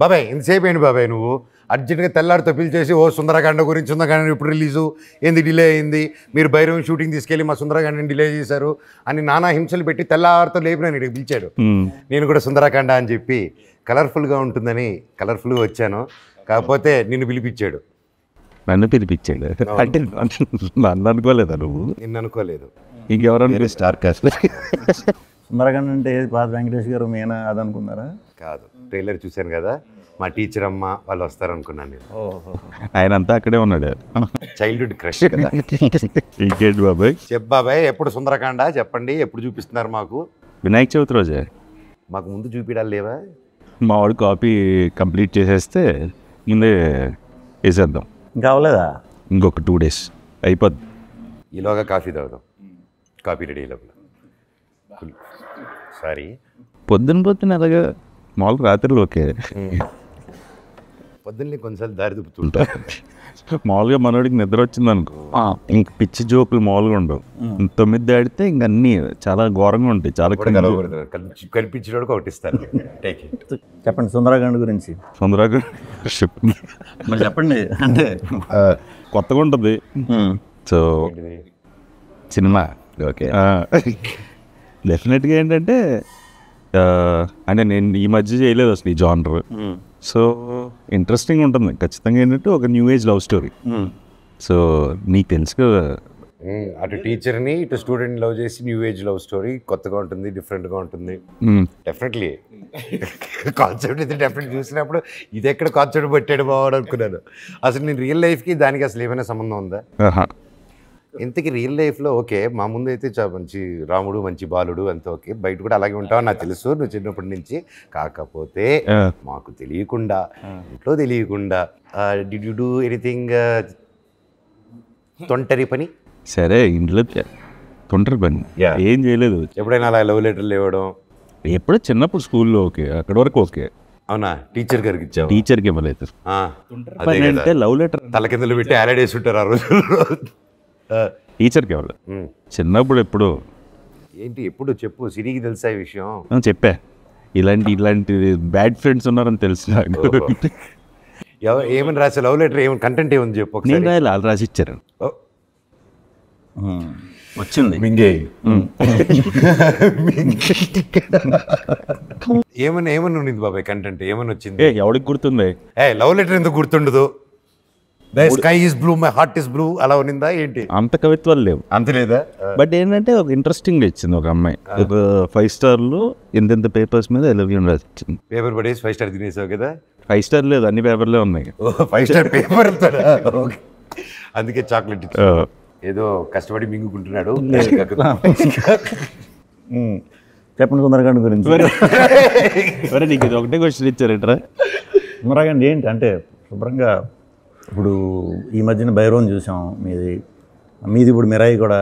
బాబాయ్ ఇంతసేపు ఏంటి బాబాయ్ నువ్వు అర్జెంట్గా తెల్లారితో పిలిచేసి ఓ సుందరకాండ గురించి సుందరకాండ ఇప్పుడు రిలీజు ఏంది డిలే అయింది, మీరు భైరవం షూటింగ్ తీసుకెళ్ళి మా సుందరకాండని డిలే చేశారు అని నానా హింసలు పెట్టి తెల్లారితో లేపి నేను ఇక్కడికి పిలిచాడు. నేను కూడా సుందరకాండ అని చెప్పి కలర్ఫుల్గా ఉంటుందని కలర్ఫుల్గా వచ్చాను. కాకపోతే నిన్ను పిలిపించాడు. నన్ను పిలిపించాడు అంటే నన్ను అనుకోలేదా నువ్వు? నిన్ను అనుకోలేదు. ఇంకెవరన్నా స్టార్ కాస్ట్ సుందరకాండ అంటే పాత వెంకటేష్ గారు మేనా అది అనుకున్నారా? కాదు, ట్రైలర్ చూశాను కదా, మా టీచర్ అమ్మ వాళ్ళు వస్తారనుకున్నాను నేను. ఆయన అంతా అక్కడే ఉన్నాడు. చైల్డ్హుడ్ క్రష్ కదా. ఇంకేంటి బాబాయ్? చెప్ బాబాయ్, ఎప్పుడు సుందరకాండ చెప్పండి, ఎప్పుడు చూపిస్తున్నారు మాకు? వినాయక చవితి రోజే. మాకు ముందు చూపించాలి లేవా? మా వాడు కాపీ కంప్లీట్ చేసేస్తే ముందే వేసేద్దాం. ఇంకా అవ్వలేదా? ఇంకొక 2 days అయిపోద్ది. ఈలోగా కాఫీ తాగుదాం. కాఫీ రెడీ లోపల. సారీ, పొద్దున అలాగా మామూలుగా రాత్రిలో ఓకే. పొద్దున్నే కొన్నిసార్లు దారి దుప్పుతుంటా. మామూలుగా మనోడికి నిద్ర వచ్చింది అనుకో, ఇంక పిచ్చి జోకులు మామూలుగా ఉండవు. 9 దాడితే ఇంక అన్నీ చాలా ఘోరంగా ఉంటాయి. చాలా కల్పించేవాడికి ఒకటి ఇస్తారు. చెప్పండి సుందరకాండ గురించి. సుందరకాండ మరి చెప్పండి. అంటే కొత్తగా ఉంటుంది. సో సినిమా ఓకే డెఫినెట్గా ఏంటంటే అంటే నేను ఈ మధ్య చేయలేదు అసలు ఈ జానర్. సో ఇంట్రెస్టింగ్ ఉంటుంది ఖచ్చితంగా. ఏంటంటే ఒక new age love story. So నీకు తెలుసు కదా, అటు టీచర్ని ఇటు స్టూడెంట్ లవ్ చేసి న్యూ ఏజ్ లవ్ స్టోరీ కొత్తగా ఉంటుంది, డిఫరెంట్గా ఉంటుంది. డెఫినెట్లీ కాన్సెప్ట్ అయితే డెఫినెట్ చూసినప్పుడు ఇది ఎక్కడ కాన్సెప్ట్ పెట్టాడు బావాడు అనుకున్నాను. అసలు నేను రియల్ లైఫ్కి దానికి అసలు ఏమైనా సంబంధం ఉందా? ఇంతకీ రియల్ లైఫ్లో ఓకే, మా ముందు అయితే మంచి రాముడు మంచి బాలుడు అంత ఓకే, బయట కూడా అలాగే ఉంటావు నాకు తెలుసు నువ్వు చిన్నప్పటి నుంచి. కాకపోతే మాకు తెలియకుండా, ఇంట్లో తెలియకుండా డిడ్ యు డూ ఎనీథింగ్ తొంటరి పని? సరే ఇంట్లో తొంటరి పని ఏం చేయలేదు. ఎప్పుడైనా అలా లవ్ లెటర్లు ఇవ్వడం? ఎప్పుడో చిన్నప్పుడు స్కూల్లో ఓకే, అక్కడి వరకు ఓకే. అవునా? టీచర్ గారికి ఇచ్చావు? టీచర్కి ఇవ్వలేదు. అంటే లవ్ లెటర్ తల కిందలు పెట్టి యాలడేసి ఉంటారు ఆ రోజుల్లో. టీచర్కి ఇవ్వలేదు చిన్నప్పుడు. ఎప్పుడు ఏంటి ఎప్పుడు చెప్పు, సిరికి తెలుసా ఈ విషయం? చెప్పా, ఇలాంటి బ్యాడ్ ఫ్రెండ్స్ ఉన్నారని తెలుసు. ఏమని రాసే లవ్ లెటర్? ఏమైనా కంటెంట్ ఏముంది చెప్పు. నేను రాయాలి, వాళ్ళు రాసి ఇచ్చారు. వచ్చింది మింగే. ఏమని ఉండింది బాబాయ్ కంటెంట్? ఏమని వచ్చింది? ఎవరికి గుర్తుంది? లవ్ లెటర్ ఎందుకు గుర్తుండదు? The sky is blue my heart is blue అలా ఉన్నిందా ఏంటి? అంత కవిత్వాలు లేవు. అంత లేదా? బట్ ఏంటంటే ఒక ఇంట్రెస్టింగ్ ఇచ్చింది ఒక అమ్మాయి. ఒక 5 స్టార్లు ఇంత పేపర్స్ మీద ఐ లవ్ యూ రాసి ఇచ్చింది. పేపర్ పడేసి 5 స్టార్ తినేసావు కదా? 5 స్టార్ లేదు, అన్ని పేపర్లే ఉన్నాయి. 5 స్టార్ పేపర్ అందుకే చాక్లెట్ ఏదో కష్టపడి మింగుకుంటున్నాడు. చెప్పండి సుందరకాండ గురించి. నీకు ఇది ఒకటే క్వశ్చన్ ఇచ్చారంటారా? సుందరకాండ ఏంటి అంటే శుభ్రంగా ఇప్పుడు ఈ మధ్యన భైరవం చూసాం, మీది ఇప్పుడు మిరాయి కూడా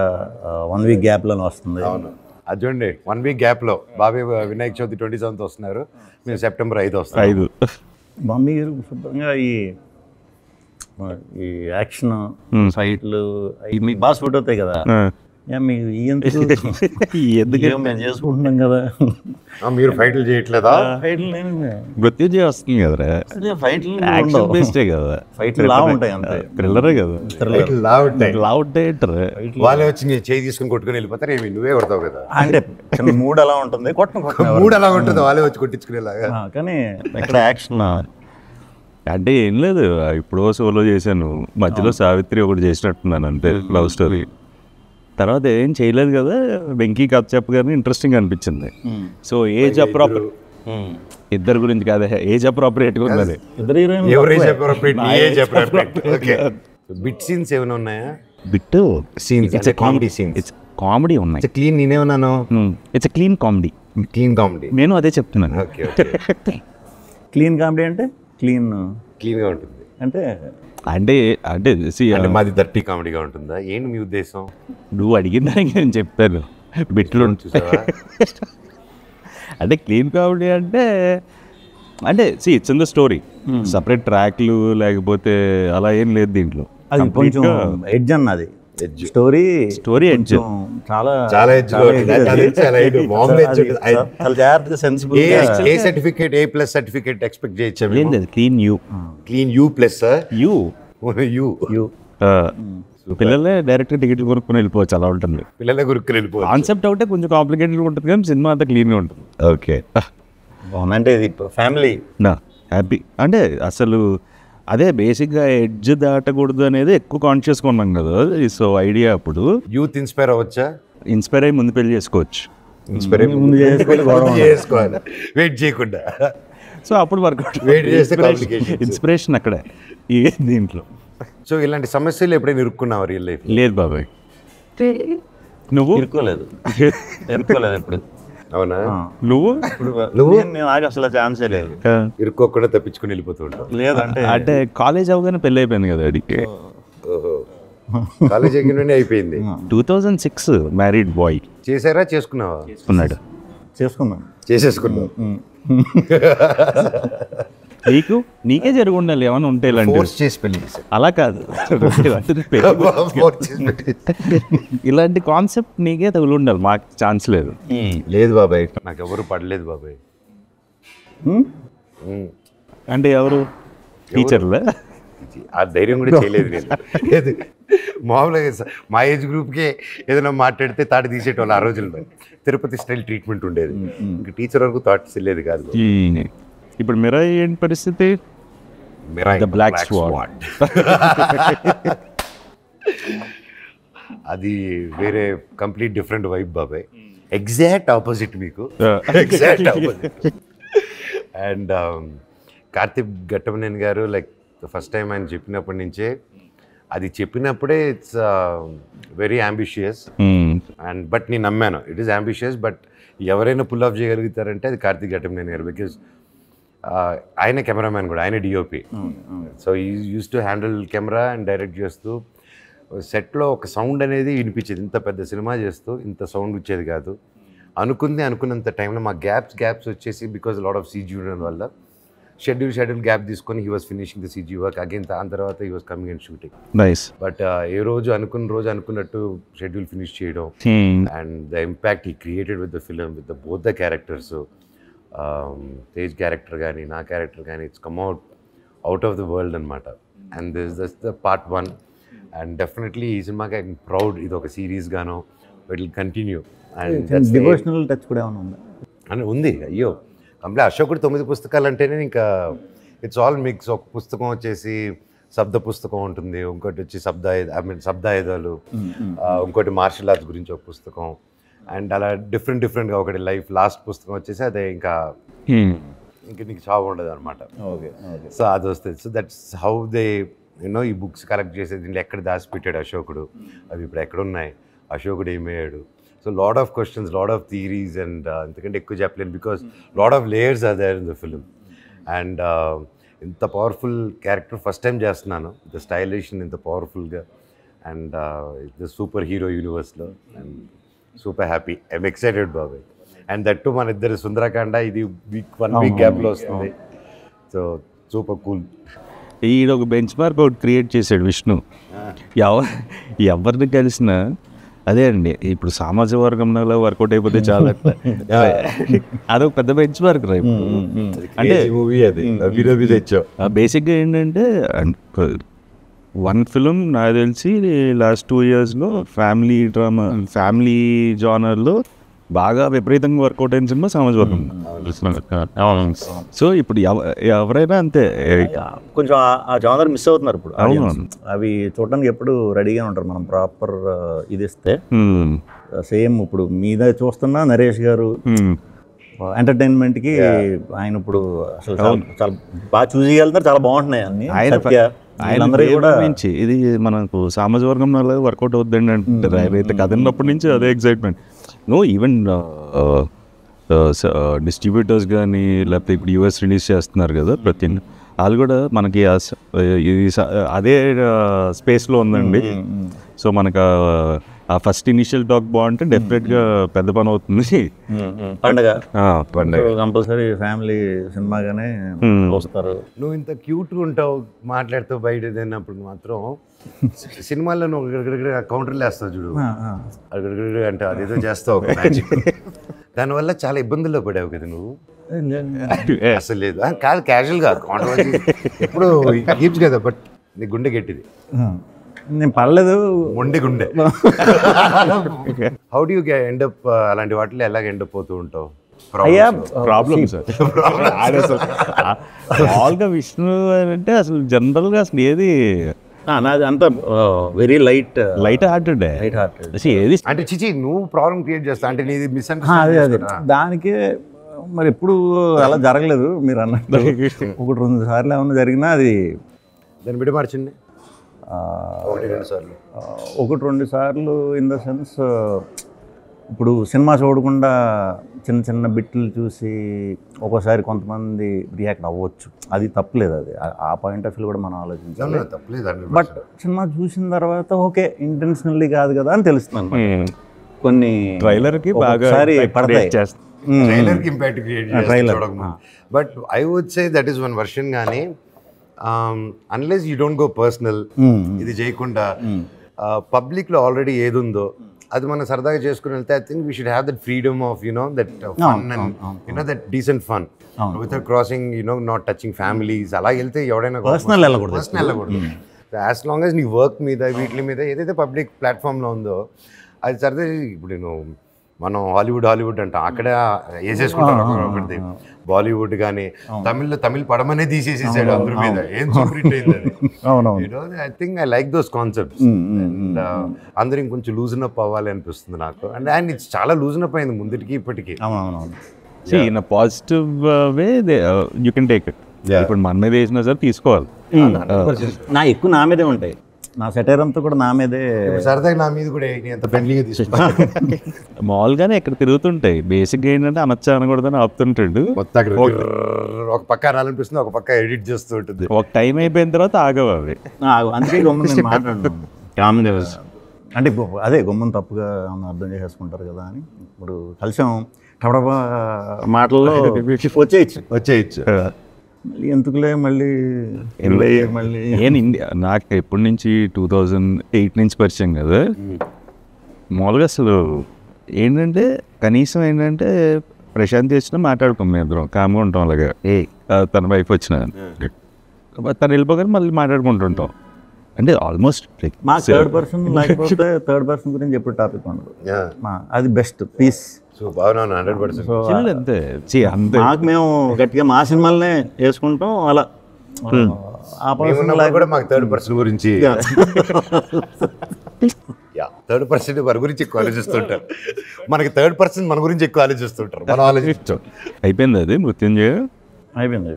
1 వీక్ గ్యాప్లోనే వస్తుంది. అవును, అది చూడండి 1 వీక్ గ్యాప్లో. బాబాయ్ వినాయక చవితి 27th వస్తున్నారు, మేము సెప్టెంబర్ 5 వస్తాం. 5 మమ్మీ శుభ్రంగా ఈ యాక్షన్ ఫైట్లు మీకు బాగా సూట్ అవుతాయి కదా. మీకు ఎందుకు మేము చేసుకుంటున్నాం కదా. మీరు ఫైట్లు చేయట్లేదా? మృత్యుంజయ వస్తుంది కదా, యాక్షన్ బేస్డే కదా. ఫైట్లు లా ఉంటాయి అంతే, థ్రిల్లరే కదా. లా ఉంటాయి వాళ్ళే వచ్చి చేయి తీసుకుని కొట్టుకుని వెళ్ళిపోతారు. ఏమి నువ్వే కొడతావు కదా. అంటే మూడ్ అలా ఉంటుంది, మూడ్ అలా ఉంటుంది, వాళ్ళే వచ్చి కొట్టించుకునేలాగా. కానీ ఇక్కడ యాక్షన్ అంటే ఏం లేదు. ఇప్పుడు సోలో చేశాను, మధ్యలో సావిత్రి ఒకటి చేసినట్టున్నాను అంతే లవ్ స్టోరీ. తర్వాత ఏం చేయలేదు కదా. వెంకీ కథ చెప్పగానే ఇంట్రెస్టింగ్ అనిపించింది. సో ఏజ్ అప్రాపర్ ఇద్దరు గురించి కాదు, ఏజ్ అప్రాపరియేట్గా ఉన్నది. బిట్ సీన్స్ ఏమైనా ఉన్నాయా? Bit scenes comedy scenes comedy ఉన్నాయి. క్లీన్ నేనే ఉన్నాను. It's clean comedy. Clean comedy నేను అదే చెప్తున్నాను. క్లీన్ కామెడీ అంటే క్లీన్గా ఉంటుంది అంటే అంటే అంటే మాది దర్టీ కామెడీగా ఉంటుందా? ఏంటి మీ ఉద్దేశం? నువ్వు అడిగిన దానికి నేను చెప్తాను. బిట్లు చూసావా? అంటే క్లీన్ కామెడీ అంటే it's in the story. Separate ట్రాక్లు లేకపోతే అలా ఏం లేదు దీంట్లో. అది కొంచెం ఎడ్జ్ అన్నది స్టోరీ edge. చాలా చాలా edge లో ఉంటుంది. అది చాలా edge. మామూలు edge ఉంటుంది. చాలా జాగ్రత్తగా sensible A certificate A plus certificate expect చేయొచ్చా ఏం లేదు, clean you clean you plus you you పిల్లలే డైరెక్ట్గా టికెట్లు కొనుక్కొని వెళ్ళిపోవచ్చు, అలా ఉంటుంది. పిల్లల గురికి వెళ్ళిపోవచ్చు. కాన్సెప్ట్ ఒకటే కొంచెం కాంప్లికేటెడ్గా ఉంటుంది కానీ సినిమా అంతా క్లీన్గా ఉంటుంది. ఓకే అంటే ఇది ఫ్యామిలీ నా హ్యాపీ అంటే అసలు అదే బేసిక్గా ఎడ్జ్ దాటకూడదు అనేది ఎక్కువ కాన్షియస్గా ఉన్నాం కదా. సో ఐడియా అప్పుడు యూత్ ఇన్స్పైర్ అవ్వచ్చా? ఇన్స్పైర్ అయ్యి ముందు పెళ్లి చేసుకోవచ్చు. ఇన్స్పైర్ ముందు చేసుకోవాలి, వెయిట్ చేయకుండా. సో అప్పుడు వర్కౌట్ వెయిట్ చేస్తే complications. ఇన్స్పిరేషన్ అక్కడే ఈ దీంట్లో. సో ఇలాంటి సమస్యలు ఎప్పుడైనా ఇరుక్కున్నావు రియల్ లైఫ్? లేదు బాబాయ్, నువ్వు ఇరుక్కోలేదు ఇప్పుడు. అవునా? నువ్వు నేను ఆగి అసలు ఛాన్సే లేదు. ఇరుక్కోకుండా తప్పించుకుని వెళ్ళిపోతూ ఉంటావు. లేదంటే అంటే కాలేజ్ అవగానే పెళ్ళి అయిపోయింది కదా అడిగి. ఓహో, కాలేజ్ ఎగ్గిన అయిపోయింది. 2006 మ్యారీడ్ బాయ్ చేసారా చేసుకున్నావా? ఉన్నాడు. చేసుకున్నాను. చేసేసుకున్నావు. నీకే జరిగి ఉండాలి ఏమైనా ఉంటే ఇలాంటి. ఫోర్స్ చేసి పెళ్లి చేశారు. అలా కాదు, ఇలాంటి కాన్సెప్ట్ నీకే తగులు ఉండాలి, మాకు ఛాన్స్ లేదు. లేదు బాబాయ్, నాకు ఎవరు పడలేదు బాబాయ్. అంటే ఎవరు టీచర్లే? ఆ ధైర్యం కూడా చేయలేదు నేను. లేదు మామూలుగా మా ఏజ్ గ్రూప్కే ఏదైనా మాట్లాడితే తాటి తీసేటోళ్ళు ఆ రోజుల్లో. తిరుపతి స్టైల్ ట్రీట్మెంట్ ఉండేది. ఇంకా టీచర్ వరకు థాట్స్ వెళ్ళేది కాదు. ఇప్పుడు మిరాయి ఏంటి పరిస్థితి? The Black Swan. అది వేరే కంప్లీట్ డిఫరెంట్ వైబ్ బాబాయ్. ఎగ్జాక్ట్ ఆపోజిట్ మీకు, exact opposite. And Karthik Ghattamaneni గారు లైక్ ఫస్ట్ టైం ఆయన చెప్పినప్పటి నుంచే, అది చెప్పినప్పుడే it's very ambitious. And but నేను నమ్మాను ఇట్ ఈస్ అంబిషియస్, బట్ ఎవరైనా పుల్ ఆఫ్ చేయగలుగుతారంటే అది కార్తిక్ ఘట్టమనేని గారు. బికాజ్ ఆయన కెమెరామ్యాన్ కూడా, ఆయన DOP. So he use to handle camera and direct చేస్తూ సెట్లో ఒక సౌండ్ అనేది వినిపించేది. ఇంత పెద్ద సినిమా చేస్తూ ఇంత సౌండ్ వచ్చేది కాదు. అనుకున్నంత టైంలో మా గ్యాప్స్ వచ్చేసి బికాజ్ లాట్ ఆఫ్ సీజీ ఉండడం వల్ల షెడ్యూల్ గ్యాప్ తీసుకొని he was finishing the CG work again. దాని తర్వాత he was coming and shooting. Nice. But ఏ రోజు అనుకున్నట్టు షెడ్యూల్ ఫినిష్ చేయడం and the impact he created with the film with the both the characters, Tej character కానీ నా character కానీ, it's come out of the world అనమాట. And this the part 1. And definitely ఈ సినిమాకి ఐఎమ్ ప్రౌడ్. ఇది ఒక series గాను it will continue. And devotional touch కూడా ఏమైనా ఉందా? అని ఉంది. అయ్యో కంప్లీట్ అశోకుడు 9 పుస్తకాలు అంటేనే ఇంకా ఇట్స్ ఆల్ మిక్స్. ఒక పుస్తకం వచ్చేసి శబ్ద పుస్తకం ఉంటుంది, ఇంకోటి వచ్చి శబ్దాయుధాలు, ఇంకోటి మార్షల్ ఆర్ట్స్ గురించి ఒక పుస్తకం. అండ్ అలా డిఫరెంట్గా ఒకటి లైఫ్ లాస్ట్ పుస్తకం వచ్చేసి అదే ఇంకా నీకు చావు ఉండదు అనమాట. సో అది వస్తుంది. సో దట్స్ హౌ దే ఈ బుక్స్ కలెక్ట్ చేసేది. దీంట్లో ఎక్కడ దాచిపెట్టాడు అశోకుడు, అవి ఇప్పుడు ఎక్కడున్నాయి, అశోకుడు ఏమయ్యాడు. So lot of questions, lot of theories. And ఎందుకంటే ఎక్కువ చెప్పలేను because lot of layers are there in the film. And ఇంత పవర్ఫుల్ క్యారెక్టర్ ఫస్ట్ టైం చేస్తున్నాను, ఇంత స్టైలిష్ ఇంత పవర్ఫుల్గా. అండ్ ద సూపర్ హీరో యూనివర్స్లో. And super happy, I'm excited బాబాయ్. అండ్ దట్ టు మన ఇద్దరు సుందరకాండ ఇది 1 వీక్ గ్యాప్లో వస్తుంది. So super cool. ఈడ ఒక బెంచ్ మార్క్ ఒకటి క్రియేట్ చేశాడు విష్ణు. ఎవరిని కలిసినా అదే అండి, ఇప్పుడు సామాజిక వర్గంలో వర్కౌట్ అయిపోతే చాలా అదొక పెద్ద బెంచ్ మార్క్ రా. అంటే మూవీ అది తెచ్చావు. బేసిక్గా ఏంటంటే 1 ఫిలిం నాకు తెలిసి లాస్ట్ 2 yearsలో ఫ్యామిలీ డ్రామా, ఫ్యామిలీ జానర్లో బాగా విపరీతంగా వర్కౌట్ అయిన సినిమా సామాజిక వర్గం. సో ఇప్పుడు ఎవరైనా అంతే, కొంచెం ఆ జానర్ మిస్ అవుతున్నారు ఇప్పుడు. అవి చూడడానికి ఎప్పుడు రెడీగా ఉంటారు. మనం ప్రాపర్ ఇది ఇస్తే సేమ్ ఇప్పుడు మీద చూస్తున్నా నరేష్ గారు ఎంటర్టైన్మెంట్కి ఆయన ఇప్పుడు అసలు చాలా బాగా చూసి వెళ్తున్నారు, చాలా బాగుంటున్నాయి అన్ని. ఆయన కూడా నుంచి ఇది మనకు సామాజిక వర్గం వర్కౌట్ అవుతుందండి అంటారు. అయితే కదిలినప్పటి నుంచి అదే ఎక్సైట్మెంట్. ఈవెన్ డిస్ట్రిబ్యూటర్స్ కానీ లేకపోతే ఇప్పుడు US రిలీజ్ చేస్తున్నారు కదా ప్రతి, వాళ్ళు కూడా మనకి అదే స్పేస్లో ఉందండి. సో మనకు ఆ ఫస్ట్ ఇనిషియల్ టాక్ బాగుంటే డెఫినెట్గా పెద్ద పని అవుతుంది. పండగ పండగ కంపల్సరీ ఫ్యామిలీ సినిమాగానే వస్తారు. నువ్వు ఇంత క్యూట్గా ఉంటావు మాట్లాడుతూ బయట తిన్నప్పుడు మాత్రం సినిమాల్లో నువ్వు కౌంటర్లు వేస్తావు చూడు, అక్కడ అంటే అదేదో చేస్తావు ఒక మ్యాజిక్. దానివల్ల చాలా ఇబ్బందుల్లో పడావు కదా నువ్వు. అసలు లేదు కాదు, క్యాజువల్గా కాంట్రవర్సీ ఎప్పుడు కీప్స్ కదా, బట్ నీ గుండె గట్టిది. నేను పర్లేదు, మొండి గుండె. How do you end up అలాంటి వాటిలో ఎలాగ ఎండ్ అప్ అవుతూ ఉంటావు? అయ్యా ప్రాబ్లమ్ సార్. మామూలుగా విష్ణు అంటే అసలు జనరల్గా అసలు ఏది నాది అంతా వెరీ లైట్ హార్టెడ్ ఏది అంటే చిచి నువ్వు ప్రాబ్లం క్రియేట్ చేస్తా అంటే నీది అదే మిస్అండర్స్టాండింగ్. దానికి మరి ఎప్పుడు అలా జరగలేదు మీరు అన్నట్టు. 1-2 సార్లు ఏమన్నా జరిగినా అది దాన్ని బిడ్డ మార్చండి. 1-2 సార్లు 1-2 సార్లు ఇన్ ద సెన్స్ ఇప్పుడు సినిమా చూడకుండా చిన్న చిన్న బిట్లు చూసి ఒక్కోసారి కొంతమంది రియాక్ట్ అవ్వచ్చు, అది తప్పలేదు. అది ఆ పాయింట్ ఆఫ్ వ్యూ కూడా మనం ఆలోచించాలి. తప్పలేదు. బట్ సినిమా చూసిన తర్వాత ఓకే ఇంటెన్షనల్లీ కాదు కదా అని తెలుస్తుంది. కొన్ని ట్రైలర్కి బాగా పడతాయి, ట్రైలర్కి ఇంపాక్ట్ క్రియేట్ చేస్తాం. But I would say that is one version. కానీ unless you don't go personal, ఇది చేయకుండా పబ్లిక్లో ఆల్రెడీ ఏది ఉందో అది మనం సరదాగా చేసుకుని వెళ్తే I think we should have that freedom of that fun and that decent fun without crossing not touching families. అలా వెళ్తే ఎవడైనా పర్సనల్ వెళ్ళకూడదు. యాజ్ లాంగ్ యాజ్ నీ వర్క్ మీద వీటి మీద ఏదైతే పబ్లిక్ ప్లాట్ఫామ్లో ఉందో అది సరదా. ఇప్పుడు మనం హాలీవుడ్ అంటాం, అక్కడ వేసేసుకుంటారు ఒకటి. బాలీవుడ్ కానీ తమిళ్ పడమనే తీసేసేసాడు అందరి మీద, ఏం సూపర్ హిట్ అయింది. I think I like those concepts. And అందరూ ఇంకొంచెం లూజన్ అప్ అవ్వాలి అనిపిస్తుంది నాకు. అండ్ ఇట్స్ చాలా లూజన్ అప్ అయింది ముందుకి ఇప్పటికి. In a positive way you can take it. ఇప్పుడు మన మీద వేసినా సరే తీసుకోవాలి. ఎక్కువ నా మీదే ఉంటాయి, నా సెటైర్ అంతా కూడా నా మీదే. సరదాగా నా మీద కూడా ఎంత ఫ్రెండ్లీగా తీసుకుంటాను. మామూలుగానే ఇక్కడ తిరుగుతుంటాయి. బేసిక్గా ఏంటంటే అనొచ్చా అనకూడదని ఆపుతుంటాడు. ఒక పక్క అనాలనిపిస్తుంది, ఒక పక్క ఎడిట్ చేస్తూ ఉంటుంది. ఒక టైం అయిపోయిన తర్వాత ఆగవు అవి. అందుకే గమ్మున మాట్లాడు అంటే అదే గమ్మున తప్పుగా అర్థం చేసేసుకుంటారు కదా అని. ఇప్పుడు కలిసాం టబడబా మాటల్లో వచ్చేయచ్చు. మళ్ళీ ఎందుకులే మళ్ళీ నేను ఇండియా నాకు ఎప్పటి నుంచి 2008 నుంచి పరిచయం కదా. మామూలుగా అసలు ఏంటంటే కనీసం ఏంటంటే ప్రశాంత్ చేసినా మాట్లాడుకోం, మేము ఇద్దరం కామ్గా ఉంటాం. అలాగా తన వైఫ్ వచ్చిన తను వెళ్ళిపోగానే మళ్ళీ మాట్లాడుకుంటుంటాం. అంటే ఆల్మోస్ట్ మా థర్డ్ పర్సన్ లేకపోతే థర్డ్ పర్సన్ గురించి ఎప్పుడు టాపిక్ ఉండదు. అది బెస్ట్ పీస్. సో బాగున్నాను 100%. అంతే మాకు మేము గట్టిగా మా సినిమాలనే వేసుకుంటాం అలా. ఆ పర్సన్ కూడా మాకు థర్డ్ పర్సన్ గురించి థర్డ్ పర్సన్ వారి గురించి ఎక్కువ ఆలోచిస్తుంటారు. మనకి థర్డ్ పర్సన్ మన గురించి ఎక్కువ ఆలోచిస్తుంటారు. మనం ఆలోచిస్తాం. అయిపోయింది అది మృత్యుంజయ అయిపోయింది.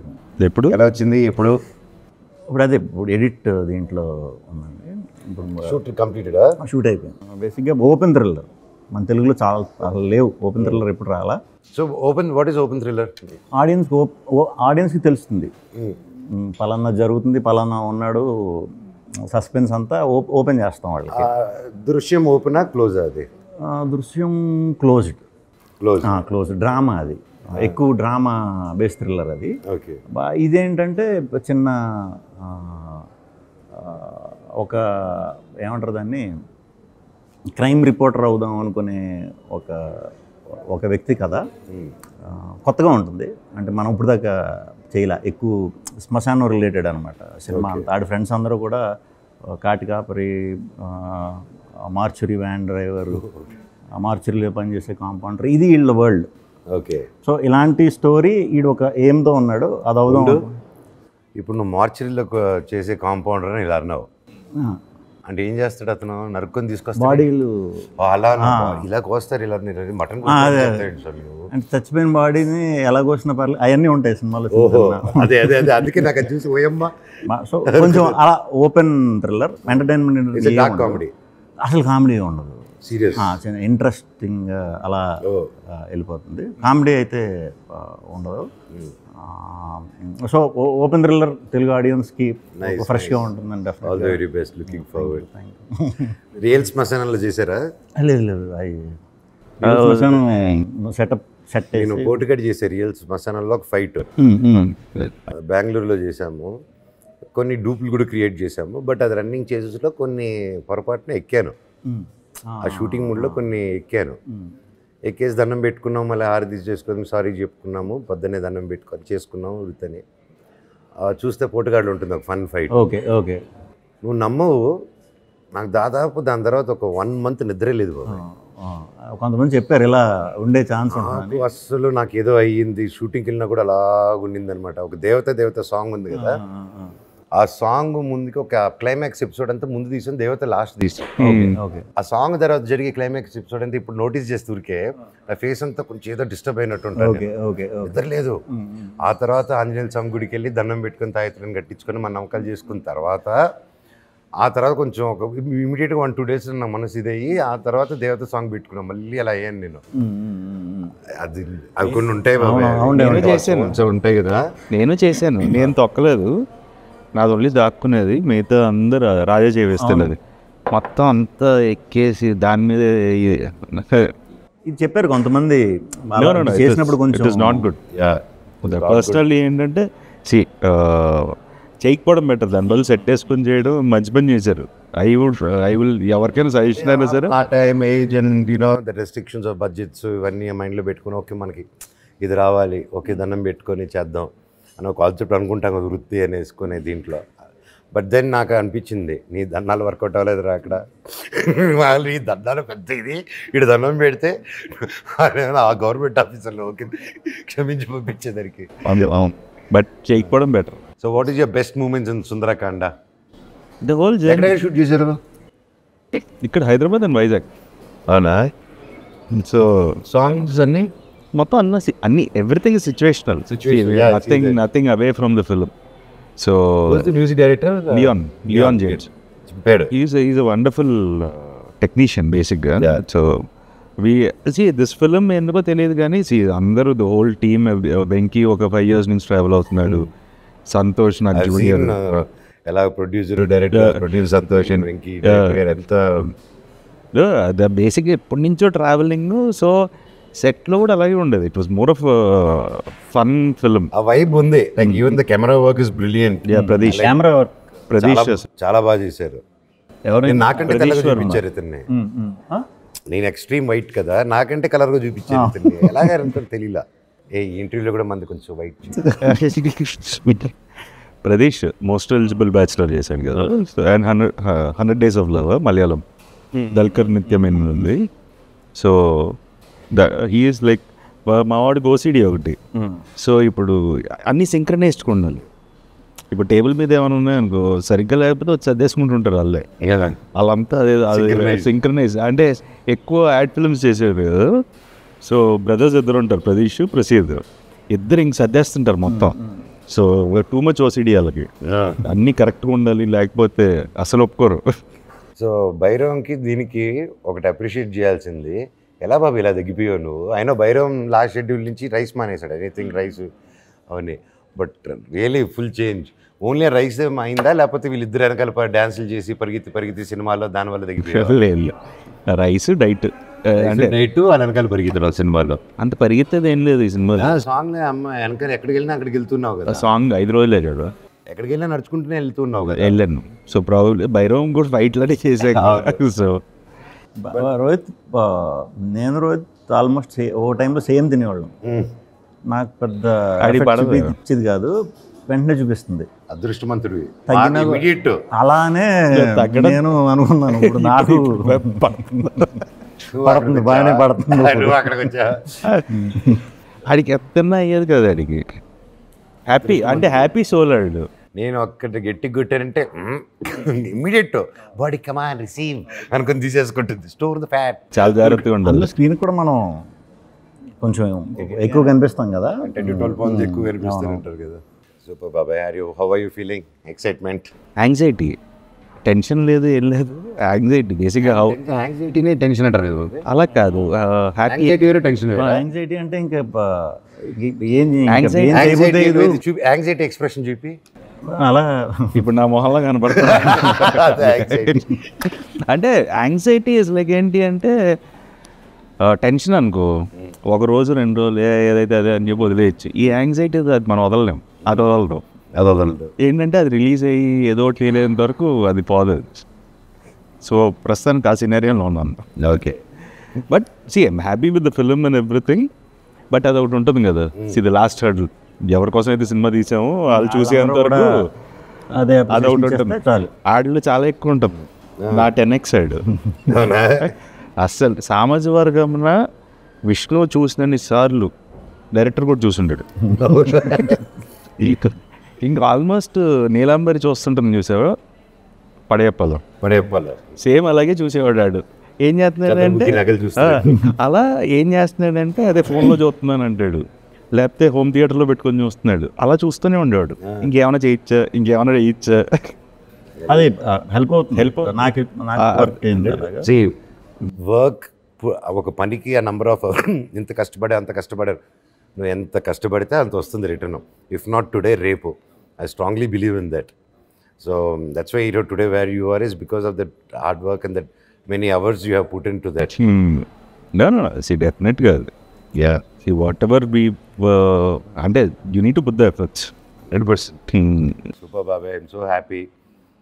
ఎప్పుడు ఎలా వచ్చింది? ఇప్పుడు అదే ఇప్పుడు ఎడిట్ దీంట్లో ఉందండి. ఇప్పుడు షూట్ కంప్లీటెడ్, షూట్ అయిపోయింది. బేసిక్గా ఓపెన్ థ్రిల్లర్ మన తెలుగులో చాలా లేవు. ఓపెన్ థ్రిల్లర్ ఎప్పుడు రాలా. So what is open thriller? ఆడియన్స్కి తెలుస్తుంది పలానా జరుగుతుంది, పలానా ఉన్నాడు, సస్పెన్స్ అంతా ఓపెన్ చేస్తాం వాళ్ళకి. దృశ్యం ఓపెనా క్లోజ్? అది దృశ్యం క్లోజ్ డ్రామా. అది ఎక్కువ డ్రామా బేస్ థ్రిల్లర్ అది. ఇదేంటంటే చిన్న ఒక ఏమంటారు దాన్ని, క్రైమ్ రిపోర్టర్ అవుదాం అనుకునే ఒక వ్యక్తి కథ. కొత్తగా ఉంటుంది, అంటే మనం ఇప్పుడు దాకా చేయలే. ఎక్కువ శ్మశానం రిలేటెడ్ అనమాట సినిమా అంతా. ఆడి ఫ్రెండ్స్ అందరూ కూడా కాటి కాపరి, మార్చురీ వ్యాన్ డ్రైవరు, మార్చురీలో పనిచేసే కాంపౌండర్, ఇది వీళ్ళ వరల్డ్. ఓకే. సో ఇలాంటి స్టోరీ ఈడు ఒక ఎయిమ్తో ఉన్నాడు, అది అవుదాం. ఇప్పుడు నువ్వు మార్చురీలో చేసే కాంపౌండర్ అని ఇలా అన్నావు అంటే ఏం చేస్తాడు అతను? నరుక్కొని తీసుకొస్తాడు బాడీలు. అలా ఇలా కోస్తారు, ఇలా మటన్ అంటే చచ్చిపోయిన బాడీని ఎలా కోసిన పర్లేదు, అవన్నీ ఉంటాయి సినిమాలో. అదే అందుకే నాకు అది చూసి ఓయమ్మా. సో కొంచెం అలా ఓపెన్ థ్రిల్లర్, ఎంటర్టైన్మెంట్, కామెడీ. అసలు కామెడీ ఉండదు, సీరియస్ ఇంట్రెస్టింగ్ అలా వెళ్ళిపోతుంది. కామెడీ అయితే ఉండదు. సో ఓపెన్ థ్రిల్లర్ తెలుగు ఆడియన్స్కి ఫ్రెష్గా ఉంటుందండి all the very best, looking forward. Real శ్మశానంలో చేశారా? లేదు లేదు, సెట్ నేను పోటుకట్ చేసే రియల్ శ్మశానంలో ఒక ఫైట్ బెంగళూరులో చేశాము. కొన్ని డూప్లు కూడా క్రియేట్ చేశాము. బట్ అది రన్నింగ్ చేసేలో కొన్ని పొరపాటున ఎక్కాను. ఆ షూటింగ్ మూడ్లో కొన్ని ఎక్కాను. ఎక్కేసి దండం పెట్టుకున్నాము, మళ్ళీ హారతి చేసుకొని సారీ చెప్పుకున్నాము, పొద్దున్నే దండం పెట్టుకొని చేసుకున్నాము వృత్తని. చూస్తే పోటుగాళ్ళు ఉంటుంది ఒక ఫన్ ఫైట్. Okay okay. నువ్వు నమ్మవు, నాకు దాదాపు దాని తర్వాత ఒక 1 month నిద్రే లేదు బాబు. కొంతమంది చెప్పారు ఇలా ఉండే ఛాన్స్ ఉంటుంది. అసలు నాకు ఏదో అయ్యింది. షూటింగ్కి వెళ్ళినా కూడా అలా ఉండింది అనమాట. ఒక దేవత సాంగ్ ఉంది కదా, ఆ సాంగ్ ముందుకి ఒక క్లైమాక్స్ ఎపిసోడ్ అంతా ముందు తీసాను, దేవత లాస్ట్ తీసాను. ఆ సాంగ్ తర్వాత జరిగే క్లైమాక్స్ ఎపిసోడ్ అంతా ఇప్పుడు నోటీస్ చేస్తూరికే నా ఫేస్ అంతా కొంచెం ఏదో డిస్టర్బ్ అయినట్టు ఉంటుంది, నిద్ర లేదు. ఆ తర్వాత ఆంజనేయ స్వామి గుడికి వెళ్ళి దండం పెట్టుకుని తాయత్రిని కట్టించుకొని మన నమ్మకాలు చేసుకున్న తర్వాత కొంచెం ఒక ఇమీడియట్గా 1-2 days నా మనసు ఇదయ్యి ఆ తర్వాత దేవత సాంగ్ పెట్టుకున్నాను. మళ్ళీ అలా అయ్యాను నేను. అది అవి కొన్ని ఉంటాయి ఉంటాయి కదా. నేను చేశాను, నేను తొక్కలేదు, నాది ఓన్లీ దాక్కునేది, మిగతా అందరు రాజా చేవేస్తున్నది. మొత్తం అంతా ఎక్కేసి దాని మీద ఇది చెప్పారు కొంతమంది చేసినప్పుడు కొంచెం it is not good. Personally ఏంటంటే చేయకపోవడం బెటర్, దాని బదులు సెట్ వేసుకొని చేయడం మంచి పని చేశారు. ఐ విల్ ఎవరికైనా సజెషన్ అయినా సరే ఆ time age and you know the restrictions of budgets ఇవన్నీ మైండ్లో పెట్టుకుని ఓకే మనకి ఇది రావాలి, ఓకే దండం పెట్టుకొని చేద్దాం అని ఒక కాన్సెప్ట్ అనుకుంటాం కదా వృత్తి అని వేసుకునే దీంట్లో. బట్ దెన్ నాకు అనిపించింది నీ దండాలు వర్కౌట్ అవ్వలేదురా అక్కడ, వాళ్ళు ఈ దండాలు పెద్ద ఇది ఇటు దండం పెడితే ఆ గవర్నమెంట్ ఆఫీసర్లో ఓకే క్షమించి పంపించేదానికి. బట్ చేయకపోవడం better. So what is your best moments in Sundarakanda? The whole ఎక్కడ షూట్ చేశారు? ఇక్కడ హైదరాబాద్ అండ్ వైజాగ్. అవునా? సో సాంగ్స్ అన్నీ మొత్తం అన్ని everything is situational, nothing away from the film. So music director Leon James, is a wonderful technician బేసిక్గా. సో దిస్ ఫిల్మ్ ఎందుకో తెలియదు కానీ అందరూ ద హోల్ టీమ్, వెంకీ ఒక 5 years నుంచి ట్రావెల్ అవుతున్నాడు, సంతోష్ నాకు జూనియర్, ఎలా ప్రొడ్యూసర్ డైరెక్టర్ సంతోష్ వెంకీ ఎంత బేసిక్గా ఎప్పటి నుంచో ట్రావెలింగ్. సో సెట్లో కూడా అలాగే ఉండదు. It was more of fun film. ఆ వైబ్ ఉంది. Like even the camera work is brilliant. Pradeesh చాలా బాగా చేశారు. నాకంటే తెల్లగా చూపించారు ఇతన్ని. నేను ఎక్స్ట్రీమ్ వైట్ కదా, నాకంటే కలర్గా చూపించారు ఇతన్ని. ఎలాగంటే తెలియలా. ఏ ఇంటర్వ్యూలో కూడా మంది కొంచెం wait. Pradeesh most eligible bachelor చేశాడు కదా, and 100 Days of Love Malayalam, Dulquer నిత్యమైన ఉంది. సో హీఈస్ లైక్ మా వాడికి ఓసిడి ఒకటి. సో ఇప్పుడు అన్నీ సింక్రనైజ్డ్గా ఉండాలి. ఇప్పుడు టేబుల్ మీద ఏమైనా ఉన్నాయనుకో సరిగ్గా లేకపోతే వచ్చి అద్దేసుకుంటుంటారు వాళ్ళే, వాళ్ళంతా అదే సింక్రనైజ్. అంటే ఎక్కువ యాడ్ ఫిల్మ్స్ చేసేది కదా. సో బ్రదర్స్ ఇద్దరు ఉంటారు, ప్రదీష్ ప్రసీద్, ఇద్దరు ఇంక సర్దేస్తుంటారు మొత్తం. సో టూ మచ్ ఓసిడి వాళ్ళకి, అన్నీ కరెక్ట్గా ఉండాలి, లేకపోతే అసలు ఒప్పుకోరు. సో భైరవంకి దీనికి ఒకటి అప్రిషియేట్ చేయాల్సింది, ఎలా బాబు ఇలా తగ్గిపోయావు నువ్వు? అయినా భైరవం లాస్ట్ షెడ్యూల్ నుంచి రైస్ మానేశాడు, ఎనీథింగ్ రైస్ అవన్నీ. But really full change. Only rice అయిందా, లేకపోతే వీళ్ళిద్దరు వెనకాల డ్యాన్సులు చేసి పరిగెత్తి సినిమాలో దానివల్ల తగ్గిపోయారు? రైస్ డైట్ అంటే నైట్ అని వెనకాల పరిగెత్తారు సినిమాలో. అంత పరిగెత్తేది ఏం లేదు ఈ సినిమాలో. సాంగ్ అమ్మ వెనకాల ఎక్కడికి వెళ్ళినా అక్కడికి వెళ్తున్నావు కదా. సాంగ్ 5 రోజులు వెళ్ళాడు, ఎక్కడికి వెళ్ళినా నడుచుకుంటూనే వెళ్తున్నావు కదా. వెళ్ళాను. సో ప్రాబ్లీ భైరవం కూడా ఫైట్లోనే చేసాను. సో రోహిత్, నేను రోహిత్ ఆల్మోస్ట్ ఓ టైంలో సేమ్ తినేవాళ్ళం. నాకు పెద్ద ఇచ్చేది కాదు, వెంటనే చూపిస్తుంది. అదృష్టవంతుడు. అలానే నేను అనుకున్నాను, ఇప్పుడు నాకు పడుతుంది, బాగానే పడుతుంది. ఆడికి ఎత్తన్నా అయ్యేది కదా, ఆడికి హ్యాపీ అంటే హ్యాపీ సోలాడు. నేను ఒక్కటి గట్టి కొట్టానంటే ఇమ్మీడియట్ బాడీ కమాన్ రిసీవ్ అనుకుని తీసేసుకుంటుంది. Store the fat. చాలా జాగ్రత్తగా ఉండాలి. స్క్రీన్ కూడా మనం కొంచెం ఎక్కువ కనిపిస్తాం కదా, 10-12 pounds ఎక్కువ కనిపిస్తుంటారు కదా. సూపర్ బాబాయ్. How are you feeling? Excitement, anxiety tension లేదు, ఏం లేదు, యాంగ్జైటీ బేసిక్గా. యాంగ్జైటీనే టెన్షన్ అంటారు కదా. అలా కాదు, హ్యాపీ. యాంగ్జైటీ వేరే టెన్షన్ వేరే. యాంగ్జైటీ అంటే ఇంకా ఏం యాంగ్జైటీ ఎక్స్ప్రెషన్ చూపి అలా ఇప్పుడు నా మొహంలో కనపడుతుంది. అంటే యాంగ్జైటీ ఇస్ లైక్ ఏంటి అంటే టెన్షన్ అనుకో, ఒక రోజు 2 రోజులు ఏదైతే అదే అని చెప్పి వదిలేయచ్చు. ఈ యాంగ్జైటీ అది మనం వదలలేం, అది వదలదు. ఏంటంటే అది రిలీజ్ అయ్యి ఏదో ఒకటి తెలియనంత వరకు అది పోదు. సో ప్రస్తుతానికి ఆ సినారియోలో ఉన్నాను. Okay, but I'm happy with the film and everything. But అది ఒకటి ఉంటుంది కదా, ది లాస్ట్ హర్డల్. ఎవరి కోసం అయితే సినిమా తీసామో వాళ్ళు చూసేంత వరకు అదే అదొకటి ఉంటుంది. చాలు, ఆడిలో చాలా ఎక్కువ ఉంటుంది. నా 10x సైడ్ అస్సలు సామాజిక వర్గంన విష్ణు చూసినన్ని సార్లు డైరెక్టర్ కూడా చూసుంటాడు. ఇంకా ఆల్మోస్ట్ నీలాంబరి చూస్తుంటాం, చూసావా పడేప్పలో సేమ్ అలాగే చూసేవాడు. ఏం చేస్తున్నాడంటే అలా ఏం చేస్తున్నాడంటే అదే ఫోన్లో చూస్తున్నాను అంటాడు, లేకపోతే హోమ్ థియేటర్లో పెట్టుకొని చూస్తున్నాడు. అలా చూస్తూనే ఉండేవాడు. ఇంకేమైనా చేయొచ్చా అది హెల్ప్ నాకు వర్క్ ఒక పనికి ఆ నంబర్ ఆఫ్ ఇంత కష్టపడే అంత కష్టపడారు. నువ్వు ఎంత కష్టపడితే అంత వస్తుంది రిటర్న్. ఇఫ్ నాట్ టుడే, రేపు. I strongly believe in that. So that's why today where you are is because of that hard work and that many hours you have put into that. డెఫినెట్గా whatever be అంటే you need to put the efforts 100%. Super బాబాయ్, I'm so happy.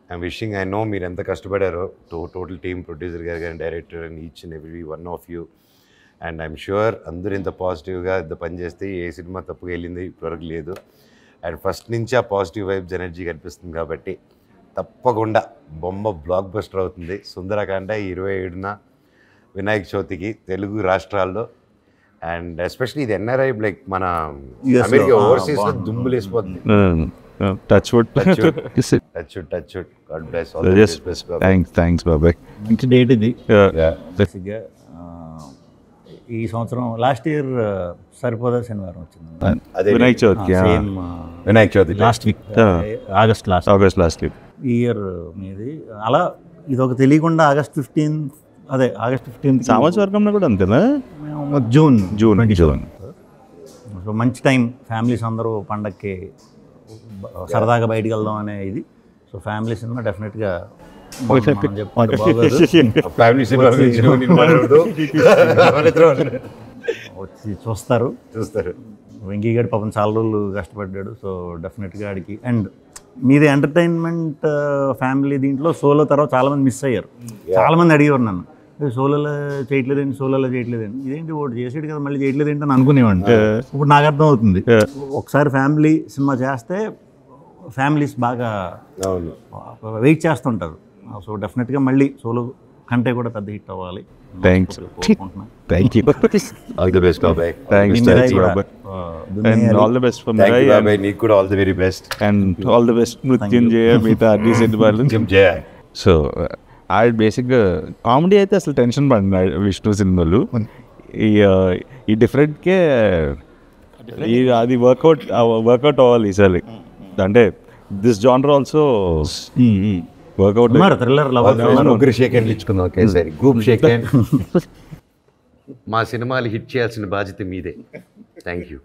I'm wishing, I know మీరు ఎంత కష్టపడారో, total team, producer గారు కానీ, director and each and every one of you. And I'm sure అందరూ ఇంత పాజిటివ్గా ఇంత పని చేస్తే ఏ సినిమా తప్పుగా వెళ్ళింది ఇప్పటివరకు లేదు. అండ్ ఫస్ట్ నుంచి ఆ పాజిటివ్ వైబ్స్ ఎనర్జీ కనిపిస్తుంది కాబట్టి తప్పకుండా బొమ్మ బ్లాక్ బస్టర్ అవుతుంది. సుందరకాండ 27న వినాయక చవితికి తెలుగు రాష్ట్రాల్లో. అండ్ ఎస్పెషలీ ఇది ఎన్ఆర్ఐ లైక్ మన అమెరికా ఓవర్సీస్లో దుమ్ములు వేసిపోతుంది. Touch wood. God bless all the best. Thanks బాబాయ్. మంచి డేట్ ఇది. బేసిక్గా ఈ సంవత్సరం లాస్ట్ ఇయర్ సరిపోదా శనివారం వచ్చింది, వినాయక చవితికి. Vinayaka Chavithi last week, August last week. ఈ ఇయర్ మీది అలా ఇది ఒక తెలియకుండా ఆగస్ట్ 15 సామాజిక వర్గంలో కూడా అంతేనా? జూన్. సో మంచి టైం, ఫ్యామిలీస్ అందరూ పండక్కి సరదాగా బయటికి వెళ్దాం అనే ఇది. సో ఫ్యామిలీ సినిమా డెఫినెట్గా వచ్చి చూస్తారు. వెంకీ గారు పాపం చాలా రోజులు కష్టపడ్డాడు. సో డెఫినెట్గా ఆడికి. అండ్ మీది ఎంటర్టైన్మెంట్ ఫ్యామిలీ దీంట్లో సోలో తర్వాత చాలామంది మిస్ అయ్యారు. చాలామంది అడిగేవారు నన్ను, సోలోలో చేయట్లేదండి, ఇదేంటి ఒకటి చేసేది కదా మళ్ళీ చేయట్లేదేంటి అని అనుకునేవాడిని. ఇప్పుడు నాకు అర్థం అవుతుంది, ఒకసారి ఫ్యామిలీ సినిమా చేస్తే ఫ్యామిలీస్ బాగా వెయిట్ చేస్తుంటారు. సో డెఫినెట్గా మళ్ళీ సోలో కంటే కూడా పెద్ద హిట్ అవ్వాలి. Thank you. All the best బాబాయ్. ఆల్ ది బెస్ట్ ఫర్ బాబాయ్. నీకు కూడా all the very best. And all the best Mrityunjaya, మిగతా అన్ని సినిమాలు. సో బేసిక్గా కామెడీ అయితే అసలు టెన్షన్ పడింది విష్ణు సినిమాలు. ఈ డిఫరెంట్కే అది వర్కౌట్ అవ్వాలి ఈసారి. అంటే దిస్ జానర్ ఆల్సో వర్కౌట్. ముగ్గురు షేక్ హ్యాండ్లు ఇచ్చుకుందాం ఒకేసారి, గ్రూప్ షేక్ హ్యాండ్. మా సినిమాలు హిట్ చేయాల్సిన బాధ్యత మీదే. Thank you.